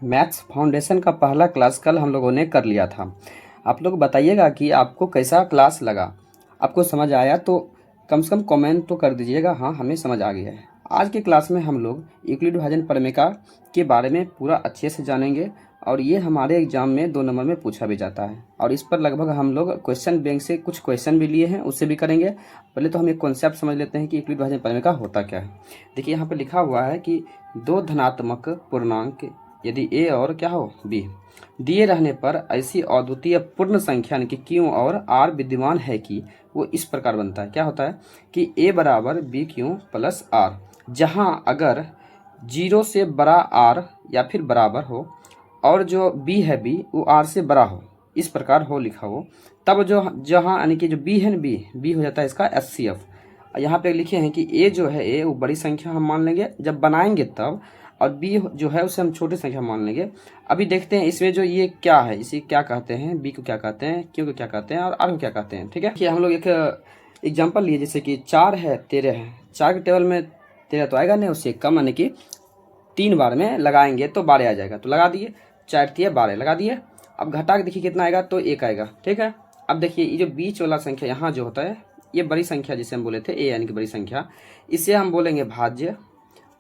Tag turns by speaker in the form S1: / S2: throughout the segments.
S1: Maths foundation का पहला class कल हम लोगों ने कर लिया था। आप लोग बताइएगा कि आपको कैसा क्लास लगा। आपको समझ आया तो कम से कम कमेंट तो कर दीजिएगा, हाँ हमें समझ आ गया है। आज की क्लास में हम लोग यूक्लिड विभाजन प्रमेय के बारे में पूरा अच्छे से जानेंगे और ये हमारे एग्जाम में 2 नंबर में पूछा भी जाता है और इस पर लगभग हम लोग क्वेश्चन बैंक से कुछ क्वेश्चन भी लिए हैं, उससे भी करेंगे। पहले तो हम एक कॉन्सेप्ट समझ लेते हैं कि यूक्लिड विभाजन प्रमेय होता क्या है। देखिए यहाँ पर लिखा हुआ है कि 2 धनात्मक पूर्णांक यदि a और क्या हो b दिए रहने पर ऐसी अद्वितीय पूर्ण संख्या यानी कि q और r विद्यमान है कि वो इस प्रकार बनता है। क्या होता है कि a बराबर बी क्यू प्लस r, जहां अगर 0 से बड़ा r या फिर बराबर हो और जो b है b वो r से बड़ा हो, इस प्रकार हो लिखा हो, तब जो जहां यानी कि जो b है ना b हो जाता है इसका HCF। यहाँ पे लिखे हैं कि a जो है a वो बड़ी संख्या हम मान लेंगे जब बनाएंगे तब, और b जो है उसे हम छोटी संख्या मान लेंगे। अभी देखते हैं इसमें जो ये क्या है, इसे क्या कहते हैं, b को क्या कहते हैं, q को क्या कहते हैं और r को क्या कहते हैं। ठीक है, कि हम लोग एक एग्जांपल लिए, जैसे कि 4 है 13 है, 4 के टेबल में 13 तो आएगा नहीं, उससे कम यानी कि 3 बार में लगाएंगे तो 12 आ जाएगा, तो लगा दिए 4 3 12 लगा दिए। अब घटा के देखिए कितना आएगा, तो 1 आएगा। ठीक है, अब देखिए ये जो बीच वाला संख्या यहाँ जो होता है ये बड़ी संख्या जिसे हम बोले थे a यानी कि बड़ी संख्या, इसे हम बोलेंगे भाज्य।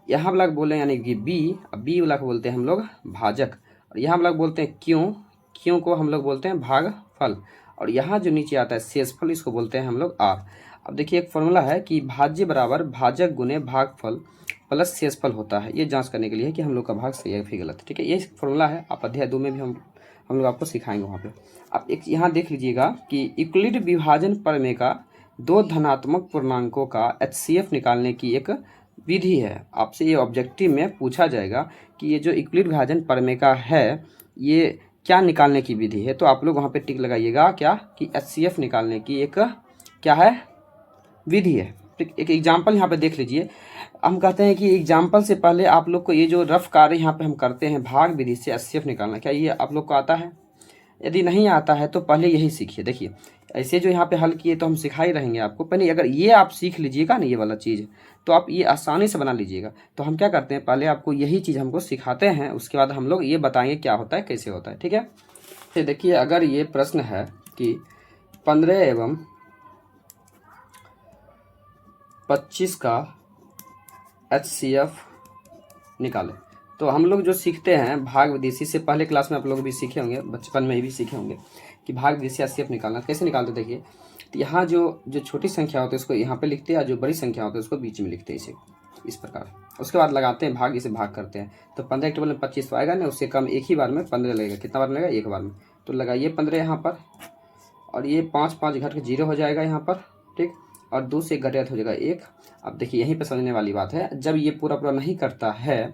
S1: यहाँ वाला बोलें यानी कि बी वाला को बोलते हैं हम लोग भाजक, और यहाँ वाला बोलते हैं क्यों को हम लोग बोलते हैं भागफल, और यहाँ जो नीचे आता है शेषफल इसको बोलते हैं हम लोग r। अब देखिए एक फॉर्मूला है कि भाज्य बराबर भाजक गुने भागफल प्लस शेषफल होता है। ये जांच करने के लिए है कि हम लोग का भाग सही है फिर गलत। ठीक है, ये फॉर्मूला है, आप अध्याय 2 में भी हम लोग आपको सिखाएंगे वहाँ पे। आप एक यहाँ देख लीजिएगा कि यूक्लिड विभाजन प्रमेय का 2 धनात्मक पूर्णांकों का HCF निकालने की एक विधि है। आपसे ये ऑब्जेक्टिव में पूछा जाएगा कि ये जो यूक्लिड विभाजन प्रमेय का है ये क्या निकालने की विधि है, तो आप लोग वहाँ पे टिक लगाइएगा क्या कि HCF निकालने की एक क्या है विधि है। एक एग्जाम्पल यहाँ पे देख लीजिए। हम कहते हैं कि एग्जाम्पल से पहले आप लोग को ये जो रफ कार्य यहाँ पे हम करते हैं भाग विधि से HCF निकालना, क्या ये आप लोग को आता है? यदि नहीं आता है तो पहले यही सीखिए। देखिए ऐसे जो यहाँ पे हल किए तो हम सिखा ही रहेंगे आपको, पहले अगर ये आप सीख लीजिएगा ना ये वाला चीज़, तो आप ये आसानी से बना लीजिएगा। तो हम क्या करते हैं, पहले आपको यही चीज़ हमको सिखाते हैं, उसके बाद हम लोग ये बताएंगे क्या होता है कैसे होता है। ठीक है, तो देखिए अगर ये प्रश्न है कि 15 एवं 25 का HCF निकालें, तो हम लोग जो सीखते हैं भाग विधि से पहले क्लास में आप लोग भी सीखे होंगे, बचपन में भी सीखे होंगे कि भाग विधि से HCF निकालना कैसे निकालते। देखिए तो यहाँ जो छोटी संख्या होती है उसको यहाँ पे लिखते हैं, और जो बड़ी संख्या होती है उसको बीच में लिखते हैं इसे इस प्रकार। उसके बाद लगाते हैं भाग, इसे भाग करते हैं, तो 15 के टेबल में 25 तो आएगा ना, उससे कम एक ही बार में 15 लगेगा। कितना बार लगेगा? एक बार में। तो लगाइए 15 यहाँ पर, और ये 5 5 घट के 0 हो जाएगा यहाँ पर। ठीक, और 2 से घटेगा तो हो जाएगा 1। अब देखिए यहीं पर समझने वाली बात है, जब ये पूरा नहीं करता है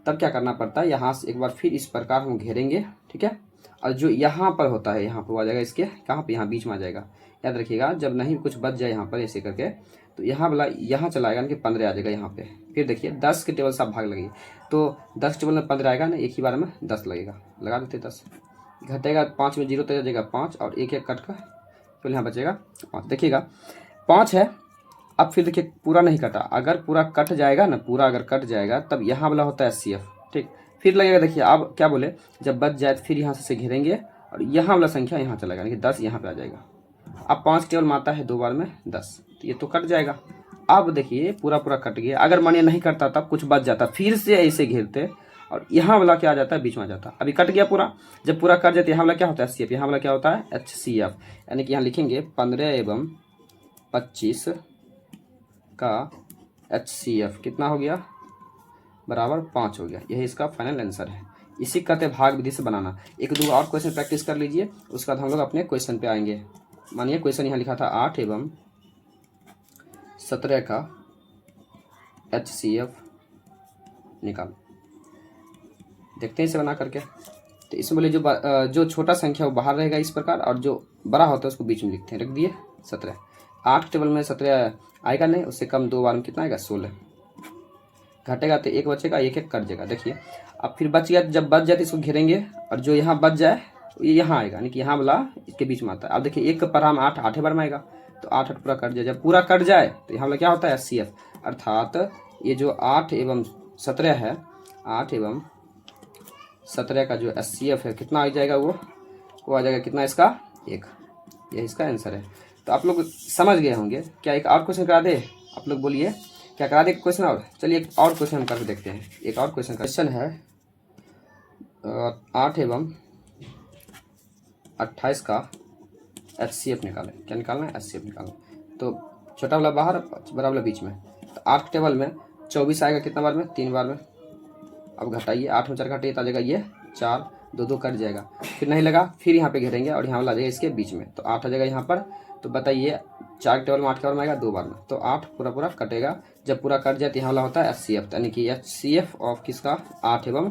S1: तब क्या करना पड़ता है, यहाँ से एक बार फिर इस प्रकार हम घेरेंगे। ठीक है, और जो यहाँ पर होता है यहाँ पर आ जाएगा, इसके कहाँ पे, यहाँ बीच में आ जाएगा। याद रखिएगा जब नहीं कुछ बच जाए यहाँ पर ऐसे करके, तो यहाँ वाला यहाँ चला आएगा ना कि 15 आ जाएगा यहाँ पे। फिर देखिए 10 के टेबल से आप भाग लगिए, तो 10 के टेबल में 15 आएगा ना, एक ही बार में 10 लगेगा, लगा देते 10। घटेगा 5 में 0 तो जाएगा 5, और एक कट का तो यहाँ बचेगा 5। देखिएगा 5 है। अब फिर देखिए पूरा नहीं कटा, अगर पूरा कट जाएगा ना, पूरा अगर कट जाएगा तब यहाँ वाला होता है HCF। ठीक, फिर लगेगा, देखिए अब क्या बोले, जब बच जाए तो फिर यहाँ से घेरेंगे और यहाँ वाला संख्या यहाँ चला जाएगा, 10 यहाँ पे आ जाएगा। अब 5 टेबल माता है 2 बार में 10, तो ये तो कट जाएगा। अब देखिए पूरा कट गया, अगर मानिए नहीं करता तब कुछ बच जाता, फिर से ऐसे घेरते और यहाँ वाला क्या आ जाता है, बीच में आ जाता। अभी कट गया पूरा, जब पूरा कट जाता है यहाँ वाला क्या होता है HCF, यहाँ वाला क्या होता है HCF, यानी कि यहाँ लिखेंगे 15 एवं 25 का HCF कितना हो गया, बराबर 5 हो गया। यही इसका फाइनल आंसर है। इसी कहते हैं भाग विधि से बनाना। एक दो और क्वेश्चन प्रैक्टिस कर लीजिए, उसके बाद हम लोग अपने क्वेश्चन पे आएंगे। मानिए क्वेश्चन यहाँ लिखा था 8 एवं 17 का HCF निकाल, देखते हैं इसे बना करके। तो इसमें बोले जो छोटा संख्या वो बाहर रहेगा इस प्रकार, और जो बड़ा होता है उसको बीच में लिखते हैं। रख दिए 17, 8 टेबल में 17 आएगा नहीं, उससे कम 2 बार में कितना आएगा 16। घटेगा तो 1 बचेगा, 1 1 कट जाएगा। देखिए अब फिर बच गया, जब बच जाए तो इसको घेरेंगे, और जो यहाँ बच जाए ये यहाँ आएगा, यानी कि यहाँ वाला इसके बीच में आता है। अब देखिए 1 पर हम 8 8 बार में आएगा, तो 8 8 पूरा कट जाए। जब पूरा कट जाए तो यहाँ वाला क्या होता है HCF, अर्थात ये जो 8 एवं 17 है, 8 एवं 17 का जो HCF है कितना आ जाएगा, वो आ जाएगा कितना, इसका 1। ये इसका आंसर है। तो आप लोग समझ गए होंगे। क्या एक और क्वेश्चन करा दे, आप लोग बोलिए, क्या करा दे क्वेश्चन और? चलिए एक और क्वेश्चन हम करके देखते हैं। एक और क्वेश्चन है 8 एवं 28 का HCF निकालें। क्या निकालना है? HCF निकालना। तो छोटा वाला बाहर, बड़ा वाला बीच में। तो 8 टेबल में 24 आएगा कितना बार में? 3 बार में। अब घटाइए, 8 में 4 घटाइए तो आ जाएगा ये 4, 2 कट जाएगा। फिर नहीं लगा, फिर यहाँ पे घेरेंगे और यहाँ वाला आ जाएगा इसके बीच में, तो 8 आ जाएगा यहाँ पर। तो बताइए 4 टेबल में 8 के बार में आएगा 2 बार में, तो 8 पूरा कटेगा। जब पूरा कट जाए तो यहाँ वाला होता है HCF, यानी कि HCF ऑफ किसका? 8 एवं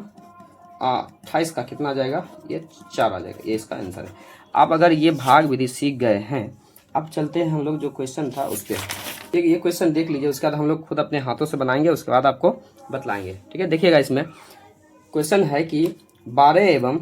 S1: 28 का कितना आ जाएगा? ये 4 आ जाएगा। ये इसका आंसर है। आप अगर ये भाग विधि सीख गए हैं, अब चलते हैं हम लोग जो क्वेश्चन था उस पर। एक ये क्वेश्चन देख लीजिए, उसके बाद हम लोग खुद अपने हाथों से बनाएंगे, उसके बाद आपको बतलाएंगे। ठीक है, देखिएगा। इसमें क्वेश्चन है कि 12 एवं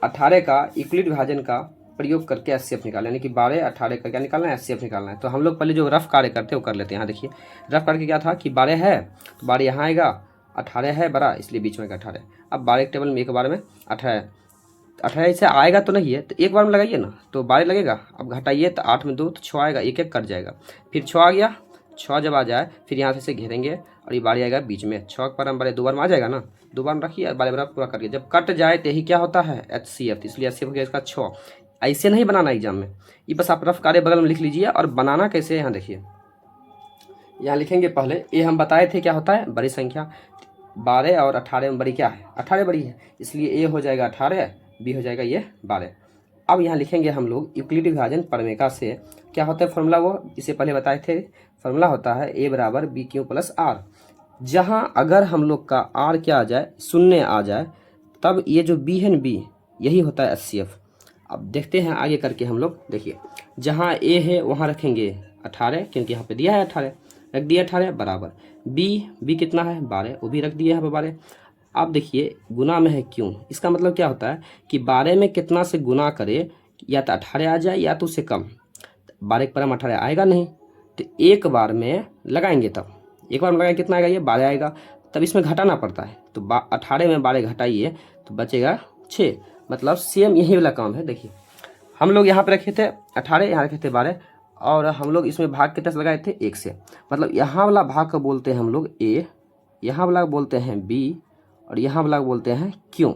S1: 18 का इक्वलिट विभाजन का प्रयोग करके HCF निकालें, यानी कि 12 18 का क्या निकालना है? HCF निकालना है। तो हम लोग पहले जो रफ कार्य करते हैं वो कर लेते हैं। यहाँ देखिए, रफ कार्य क्या था कि 12 है तो 12 यहाँ आएगा, 18 है बड़ा इसलिए बीच में 18। अब 12 एक टेबल में एक बार में 18 इसे आएगा तो नहीं है, तो एक बार में लगाइए ना, तो 12 लगेगा। अब घटाइए तो 8 में 2 तो 6 आएगा, एक कट जाएगा। फिर 6 आ गया, 6 जब आ जाए फिर यहाँ से घेरेंगे और ये 12 आएगा बीच में। 6 पर हम 12 2 बार में आ जाएगा ना, 2 बार में रखिए, 12 बार पूरा करके जब कट जाए तो यही क्या होता है? HCF। इसलिए HCF हो गया इसका 6। ऐसे नहीं बनाना एग्जाम में, ये बस आप रफ कार्य बगल में लिख लीजिए। और बनाना कैसे, यहाँ देखिए, यहाँ लिखेंगे पहले। ये हम बताए थे क्या होता है? बड़ी संख्या। 12 और 18 में बड़ी क्या है? 18 बड़ी है, इसलिए A हो जाएगा 18, B हो जाएगा ये 12। अब यहाँ लिखेंगे हम लोग यूक्लिड विभाजन प्रमेय से क्या होता है फॉर्मूला, वो इसे पहले बताए थे। फॉर्मूला होता है A बराबर BQ प्लस R। जहाँ अगर हम लोग का R क्या आ जाए? 0 आ जाए, तब ये जो B है न, B यही होता है HCF। अब देखते हैं आगे करके हम लोग। देखिए, जहाँ A है वहाँ रखेंगे 18, क्योंकि यहाँ पे दिया है 18, रख दिया 18 बराबर B कितना है? 12, वो भी रख दिया है 12। अब देखिए गुना में है क्यों, इसका मतलब क्या होता है कि 12 में कितना से गुना करे, या तो 18 आ जाए या तो उससे कम। 12 के पर हम 18 आएगा नहीं, तो एक बार में लगाएंगे, तब एक बार में लगाएंगे कितना आएगा? ये 12 आएगा। तब इसमें घटाना पड़ता है, तो 18 में 12 घटाइए तो बचेगा 6। मतलब सेम यही वाला काम है। देखिए, हम लोग यहाँ पे रखे थे 18, यहाँ रखे थे 12, और हम लोग इसमें भाग कितने से लगाए थे? 1 से। मतलब यहाँ वाला भाग को बोलते हैं हम लोग A, यहाँ वाला बोलते हैं B, और यहाँ वाला बोलते हैं Q।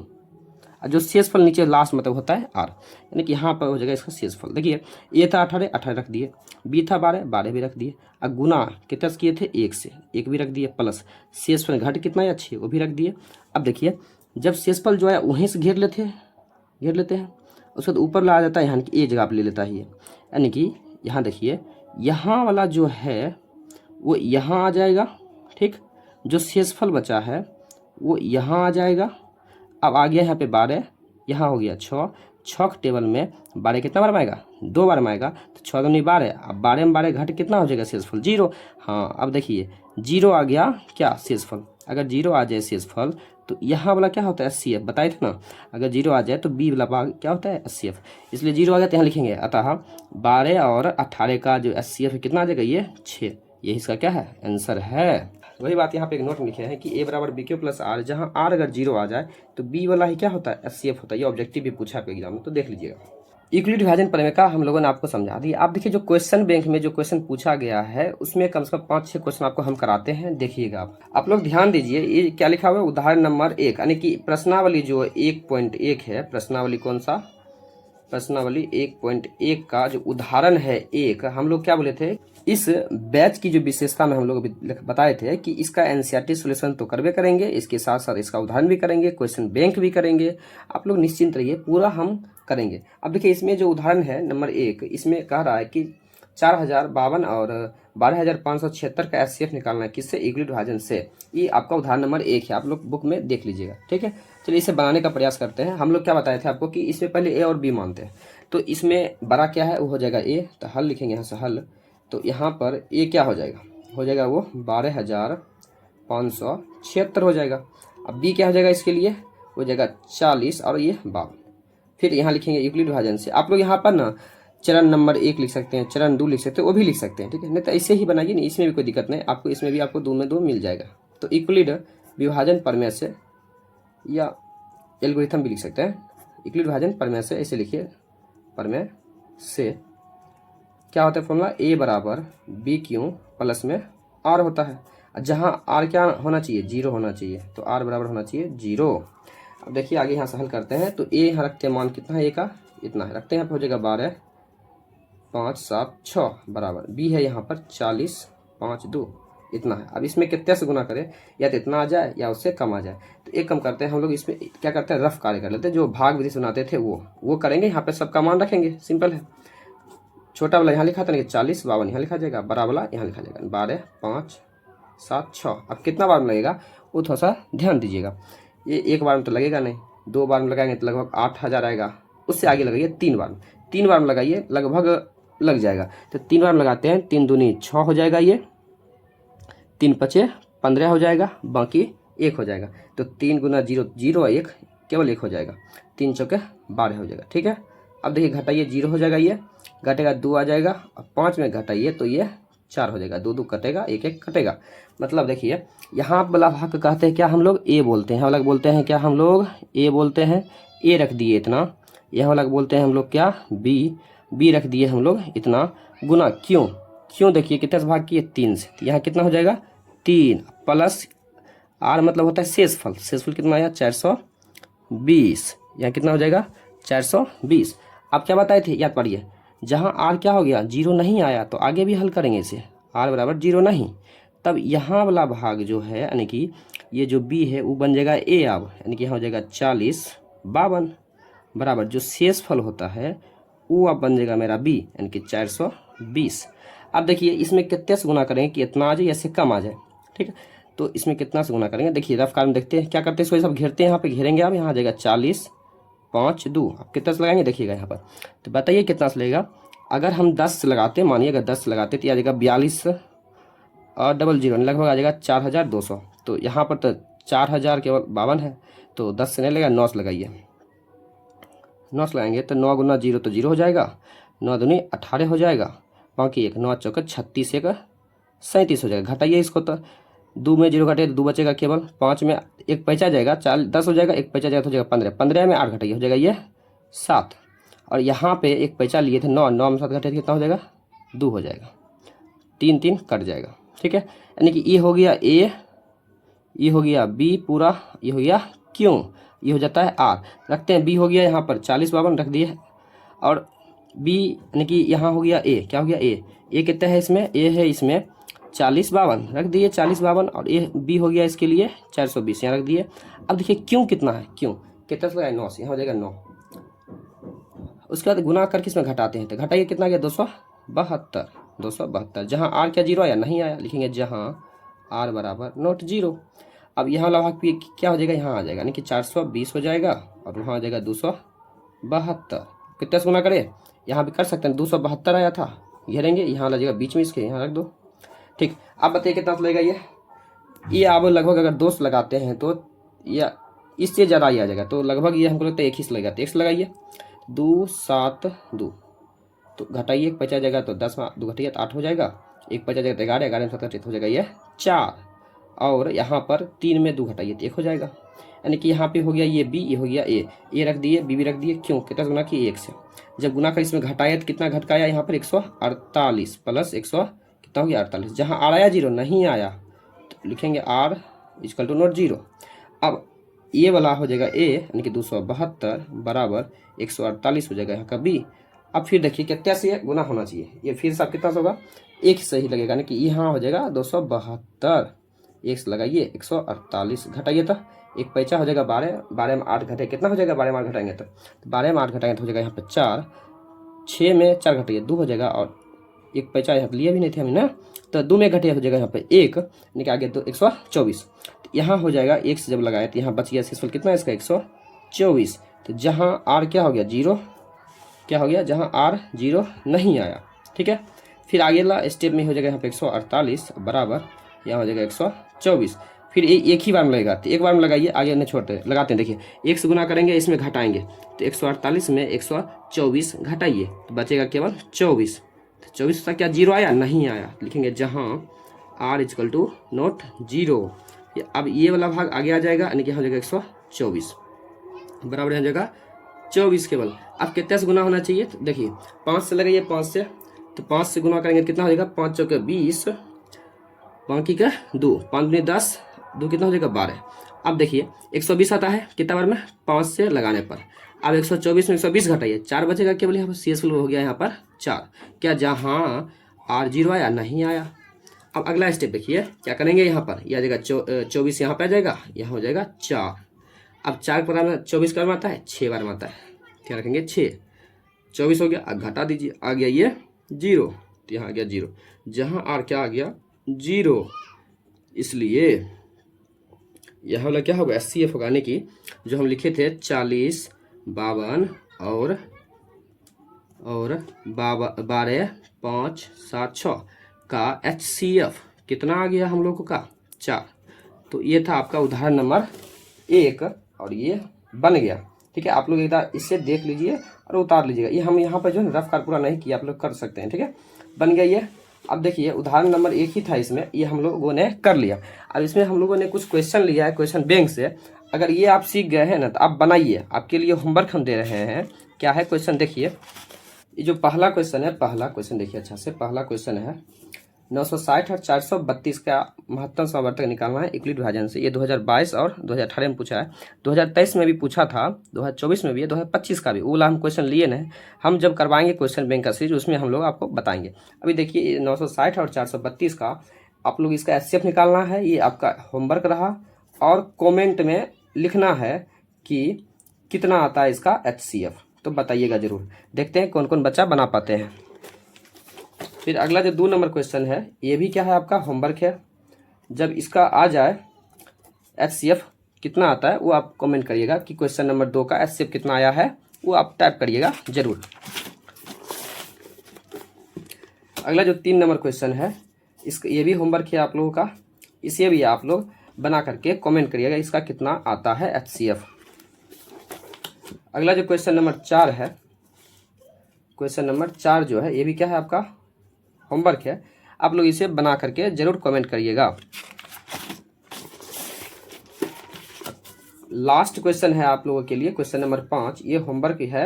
S1: जो शेषफल नीचे लास्ट मतलब होता है R, यानी कि यहाँ पर हो जाएगा इसका शेषफल। देखिए, A था 18, 18 रख दिए, B था 12, 12 भी रख दिए, और गुना कितने से किए थे? 1 से, 1 भी रख दिए, प्लस शेषफल घट कितना है? 6, वो भी रख दिए। अब देखिए, जब शेषफल जो है वहीं से घेर लेते हैं, उसके बाद ऊपर ला जाता है, यानी कि एक जगह पर ले लेता है ये। यानी कि यहाँ देखिए, यहाँ वाला जो है वो यहाँ आ जाएगा, ठीक। जो शेषफल बचा है वो यहाँ आ जाएगा। अब आ गया यहाँ पे 12, यहाँ हो गया 6 के टेबल में 12 कितना बार में आएगा? 2 बार में आएगा, तो 6 दूनी 12। अब 12 में 12 घट कितना हो जाएगा? शेषफल 0। हाँ, अब देखिए 0 आ गया क्या? शेषफल। अगर 0 आ जाए शेषफल तो यहाँ वाला क्या होता है? HCF। बताए थे ना, अगर 0 आ जाए तो B वाला भाग क्या होता है? HCF। इसलिए 0 आ गया तो यहाँ लिखेंगे, अतः 12 और 18 का जो HCF है कितना आ जाएगा? ये 6। यही इसका क्या है? आंसर है। वही बात यहाँ पे एक नोट में लिखे हैं कि A बराबर BQ प्लस R, जहाँ R अगर 0 आ जाए तो B वाला ही क्या होता है? HCF होता है। ये ऑब्जेक्टिव भी पूछा है एग्जाम में, तो देख लीजिएगा। यूक्लिड विभाजन प्रमेय का हम लोगों ने आपको समझा दिया। आप देखिए, जो क्वेश्चन बैंक में जो क्वेश्चन पूछा गया है उसमें कम से कम 5-6 क्वेश्चन आपको हम कराते हैं। देखिएगा आप लोग ध्यान दीजिए, ये क्या लिखा हुआ है? उदाहरण नंबर 1, यानी कि प्रश्नावली जो 1.1 है, प्रश्नावली कौन सा? प्रश्नावली 1.1 का जो उदाहरण है 1, हम लोग क्या बोले थे? इस बैच की जो विशेषता में हम लोग बताए थे कि इसका NCERT सॉल्यूशन तो करवे करेंगे, इसके साथ साथ इसका उदाहरण भी करेंगे, क्वेश्चन बैंक भी करेंगे। आप लोग निश्चिंत रहिए, पूरा हम करेंगे। अब देखिए, इसमें जो उदाहरण है नंबर 1, इसमें कह रहा है कि 4052 और 12576 का HCF निकालना है, किससे? यूक्लिड विभाजन से। ये आपका उदाहरण नंबर 1 है, आप लोग बुक में देख लीजिएगा, ठीक है। चलिए इसे बनाने का प्रयास करते हैं। हम लोग क्या बताए थे आपको कि इसमें पहले A और B मानते हैं, तो इसमें बड़ा क्या है? वो हो जाएगा A। तो हल लिखेंगे यहाँ से हल, तो यहाँ पर A क्या हो जाएगा? हो जाएगा वो 12576 हो जाएगा। अब B क्या हो जाएगा इसके लिए? हो जाएगा 40 और ये 52। फिर यहाँ लिखेंगे यूक्लिड विभाजन से। आप लोग यहाँ पर ना चरण नंबर 1 लिख सकते हैं, चरण 2 लिख सकते हैं, वो भी लिख सकते हैं, ठीक है। नहीं तो ऐसे ही बनाइए, नहीं इसमें भी कोई दिक्कत नहीं आपको, इसमें भी आपको 2 में 2 मिल जाएगा। तो यूक्लिड विभाजन प्रमेय से या एल्गोरिथम भी लिख सकते हैं। यूक्लिड विभाजन प्रमेय से ऐसे लिखिए, प्रमेय से क्या होता है फॉर्मूला, ए बराबर बी क्यू प्लस में आर होता है, जहाँ आर क्या होना चाहिए, जीरो होना चाहिए, तो आर बराबर होना चाहिए जीरो। अब देखिए आगे यहाँ से हल करते हैं, तो ए यहाँ रखते हैं मान कितना है, ए का इतना है रखते हैं, यहाँ पे हो जाएगा 12 5 7 6 बराबर बी है यहाँ पर 40 5 2 इतना है। अब इसमें कितने से गुना करें, या तो इतना आ जाए या उससे कम आ जाए, तो एक कम करते हैं हम लोग, इसमें क्या करते हैं रफ कार्य कर लेते हैं, जो भाग विधि सुनाते थे वो करेंगे, यहाँ पे सबका मान रखेंगे, सिंपल है। छोटा वाला यहाँ लिखा था ना 40 52 यहाँ लिखा जाएगा, बड़ा वाला यहाँ लिखा जाएगा 12 5 7 6। अब कितना बार में लगेगा वो थोड़ा सा ध्यान दीजिएगा, ये एक बार में तो लगेगा नहीं, 2 बार में लगाएंगे तो लगभग 8000 आएगा, उससे आगे लगाइए 3 बार में, 3 बार में लगाइए लगभग लग जाएगा। तो 3 बार में लगाते हैं, 3 दूनी 6 हो जाएगा, ये 3 पचे 15 हो जाएगा, बाकी 1 हो जाएगा, तो 3 गुना 0 0 1 केवल 1 हो जाएगा, 3 चौके 12 हो जाएगा, ठीक है। अब देखिए घटाइए 0 हो जाएगा, ये घटेगा 2 आ जाएगा, और 5 में घटाइए तो ये 4 हो जाएगा, 2 2 कटेगा, 1 1 कटेगा। मतलब देखिए यहाँ वाला भाग कहते हैं क्या हम लोग, ए बोलते हैं, यहाँ वाला बोलते हैं क्या हम लोग, ए बोलते हैं, ए रख दिए इतना, यहाँ वाला बोलते हैं हम लोग क्या, बी रख दिए हम लोग इतना, गुना क्यों देखिए कितने से भाग किए 3 से, तो यहाँ कितना हो जाएगा 3 प्लस आर मतलब होता है शेषफल कितना आया 420, यहाँ कितना हो जाएगा 420। आप क्या बताए थे याद पड़िए, जहाँ आर क्या हो गया 0 नहीं आया तो आगे भी हल करेंगे इसे, आर बराबर 0 नहीं, तब यहाँ वाला भाग जो है यानी कि ये जो बी है वो बन जाएगा ए, अब यानी कि यहाँ हो जाएगा 40 52 बराबर जो शेषफल होता है वो अब बन जाएगा मेरा बी यानी कि 420। अब देखिए इसमें कितने से गुना करेंगे कि इतना आ जाए या से कम आ जाए, ठीक है। तो इसमें कितना से गुना करेंगे, देखिए रफ कार में देखते हैं क्या करते हैं, इसको सब घेरते हैं, यहाँ पे घेरेंगे आप, यहाँ आ जाएगा 40 5 2, अब कितना से लगाएंगे देखिएगा यहाँ पर, तो बताइए कितना से लगेगा। अगर हम 10 से लगाते, मानिए अगर 10 से लगाते तो आ जाएगा 42 और डबल 0 लगभग आ जाएगा 4200, तो यहाँ पर तो 4000 केवल 52 है, तो 10 से नहीं लगेगा 9 से लगाइए, 9 से लगाएंगे तो 9 गुना 0 तो 0 हो जाएगा, 9 दूनी 18 हो जाएगा, बाकी 1 9 चौका 36 1 37 हो जाएगा। घटाइए इसको तो 2 में 0 घटे तो 2 बचेगा केवल, 5 में 1 पैसा जाएगा 10 हो जाएगा, 1 पैसा जाएगा तो हो जाएगा 15 में 8 घटाइए हो जाएगा ये 7, और यहाँ पे 1 पैसा लिए थे 9 में 7 घटे तो कितना हो जाएगा 2 हो जाएगा, 3 3 कट जाएगा, ठीक है। यानी कि ये हो गया ए, ये हो गया बी पूरा, ये हो गया क्यों, ये हो जाता है आर, रखते हैं बी हो गया यहाँ पर 40 52 रख दिए, और बी यानी कि यहाँ हो गया ए, क्या हो गया ए कितना है इसमें, ए है इसमें 40 52 रख दिए 40 52, और ए बी हो गया इसके लिए 420 यहाँ रख दिए। अब देखिए क्यों कितना है, क्यों कितना से लगाए 9 से, यहाँ हो जाएगा 9, उसके बाद गुना करके इसमें घटाते हैं, तो घटाइए कितना गया 272, जहाँ आर क्या 0 आया नहीं आया, लिखेंगे जहाँ आर बराबर नॉट 0। अब यहाँ वाला भाग क्या हो जाएगा, यहाँ आ जाएगा यानी कि 420 हो जाएगा, और वहाँ आ जाएगा 272, कितना से गुना करें, यहाँ भी कर सकते हैं 272 आया था, घेरेंगे यहाँ वाला जगह बीच में इसके यहाँ रख दो, ठीक। अब बताइए कितना लगेगा ये आप लगभग अगर 2 से लगाते हैं तो या इससे ज़्यादा ही आ जाएगा, तो लगभग ये हमको लगता है 1 ही से लगेगा, तो 1 से लगाइए 2 7 2, तो घटाइए 1 पैसा जाएगा तो 10 में 2 घटाइए तो 8 हो जाएगा, 1 पैसा जाएगा तो 11 11 में 7 घटाइए तो हो जाएगा ये 4, और यहाँ पर 3 में 2 घटाइए तो 1 हो जाएगा, यानी कि यहाँ पे हो गया ये बी, ये हो गया ए रख दिए बी रख दिए, क्यों कितना गुना किए 1 से, जब गुना कर इसमें घटाया तो कितना घटकाया यहाँ पर 148 प्लस 100 कितना हो गया 48, जहाँ आर आया 0 नहीं आया तो लिखेंगे आर इक्वल टू नॉट 0। अब ये वाला हो जाएगा ए यानी कि 272 बराबर 148 हो जाएगा यहाँ का बी। अब फिर देखिए कितना से गुना होना चाहिए, ये फिर से कितना होगा 1 से ही लगेगा, यानी कि यहाँ हो जाएगा 272, 1 से लगाइए 148 घटाइए तो 1 पैसा हो जाएगा 12 में 8 घटे कितना हो जाएगा, 12 में 8 घटाएंगे तो 12 में 8 घटाएंगे तो हो जाएगा यहाँ पे 4, 6 में 4 घटाइए 2 हो जाएगा, और 1 पैसा यहाँ पे लिए भी नहीं थे हम ना, तो 2 में घटे हो जाएगा यहाँ पे 1 यानी कि आगे 124, तो यहाँ हो जाएगा 1 से जब लगाए तो यहाँ बच गया शेषफल कितना है इसका 124, तो जहाँ आर क्या हो गया 0, क्या हो गया जहाँ आर 0 नहीं आया, ठीक है। फिर आगे वाला स्टेप में हो जाएगा यहाँ पे 148 बराबर यहाँ हो जाएगा 124, फिर एक ही बार में लगेगा, तो एक बार में लगाइए आगे नहीं छोड़ते लगाते हैं, देखिए 1 से गुना करेंगे इसमें घटाएंगे तो 148 में 124 घटाइए तो बचेगा केवल 24, तो 24 तक क्या 0 आया नहीं आया, लिखेंगे जहाँ आर इक्वल टू नॉट 0। अब ये वाला भाग आगे आ जाएगा यानी कि हो जाएगा 124, बराबर हो जाएगा 24 केवल। अब कितने से गुना होना चाहिए, तो देखिए 5 से लगाइए, 5 से, तो 5 से गुना करेंगे कितना हो जाएगा, 5 चौके 20, बाकी का 2, 5 दूनी 10, 2 कितना हो जाएगा 12। अब देखिए 120 आता है कितना बार में, 5 से लगाने पर। अब 124 में 120 घटाइए, 4 बचेगा केवल, यहाँ पर सी एस हो गया यहाँ पर 4। क्या जहाँ R0 आया, नहीं आया। अब अगला स्टेप देखिए क्या करेंगे, यहाँ पर यह आ जाएगा 24 यहाँ पर आ जाएगा, यहाँ हो जाएगा 4। अब 4 बार में 24 बार में आता है, 6 बार में आता है, क्या रखेंगे 6, 24 हो गया। अब घटा दीजिए, आ गया ये 0, तो यहाँ आ गया 0, जहाँ R क्या आ गया 0, इसलिए यह वाला क्या होगा, SCF होगा, यानी कि जो हम लिखे थे 40, 52 और 12, 5, 7, 6 का HCF कितना आ गया हम लोगों का 4। तो ये था आपका उदाहरण नंबर 1 और ये बन गया। ठीक है, आप लोग एक बार इसे देख लीजिए और उतार लीजिएगा। ये हम यहाँ पर जो है रफ कार पूरा नहीं किया, आप लोग कर सकते हैं। ठीक है, बन गया ये। अब देखिए उदाहरण नंबर 1 ही था इसमें, ये हम लोगों ने कर लिया। अब इसमें हम लोगों ने कुछ क्वेश्चन लिया है क्वेश्चन बैंक से। अगर ये आप सीख गए हैं ना तो आप बनाइए, आपके लिए होमवर्क हम दे रहे हैं। क्या है क्वेश्चन देखिए, ये जो पहला क्वेश्चन है, पहला क्वेश्चन देखिए अच्छा से। पहला क्वेश्चन है 960 और 432 का महत्तम समावर्तक निकालना है यूक्लिड विभाजन से। ये 2022 और 2018 में पूछा है, 2023 में भी पूछा था, 2024 में भी है, 2025 का भी। वो वाला हम क्वेश्चन लिए नहीं, हम जब करवाएंगे क्वेश्चन बैंक का सीरीज उसमें हम लोग आपको बताएंगे। अभी देखिए 960 और 432 का आप लोग इसका HCF निकालना है, ये आपका होमवर्क रहा। और कॉमेंट में लिखना है कि कितना आता है इसका HCF, तो बताइएगा जरूर। देखते हैं कौन कौन बच्चा बना पाते हैं। फिर अगला जो 2 नंबर क्वेश्चन है, ये भी क्या है आपका होमवर्क है। जब इसका आ जाए HCF कितना आता है वो आप कमेंट करिएगा कि क्वेश्चन नंबर 2 का HCF कितना आया है, वो आप टाइप करिएगा जरूर। अगला जो 3 नंबर क्वेश्चन है, इसका ये भी होमवर्क है आप लोगों का, इसे भी आप लोग बना करके कमेंट करिएगा इसका कितना आता है HCF। अगला जो क्वेश्चन नंबर 4 है, क्वेश्चन नंबर 4 जो है ये भी क्या है आपका होमवर्क है, आप लोग इसे बना करके जरूर कमेंट करिएगा। लास्ट क्वेश्चन है आप लोगों के लिए क्वेश्चन नंबर 5, ये होमवर्क है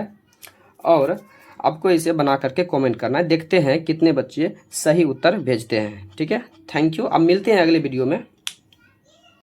S1: और आपको इसे बना करके कमेंट करना है। देखते हैं कितने बच्चे सही उत्तर भेजते हैं। ठीक है, थैंक यू। अब मिलते हैं अगले वीडियो में।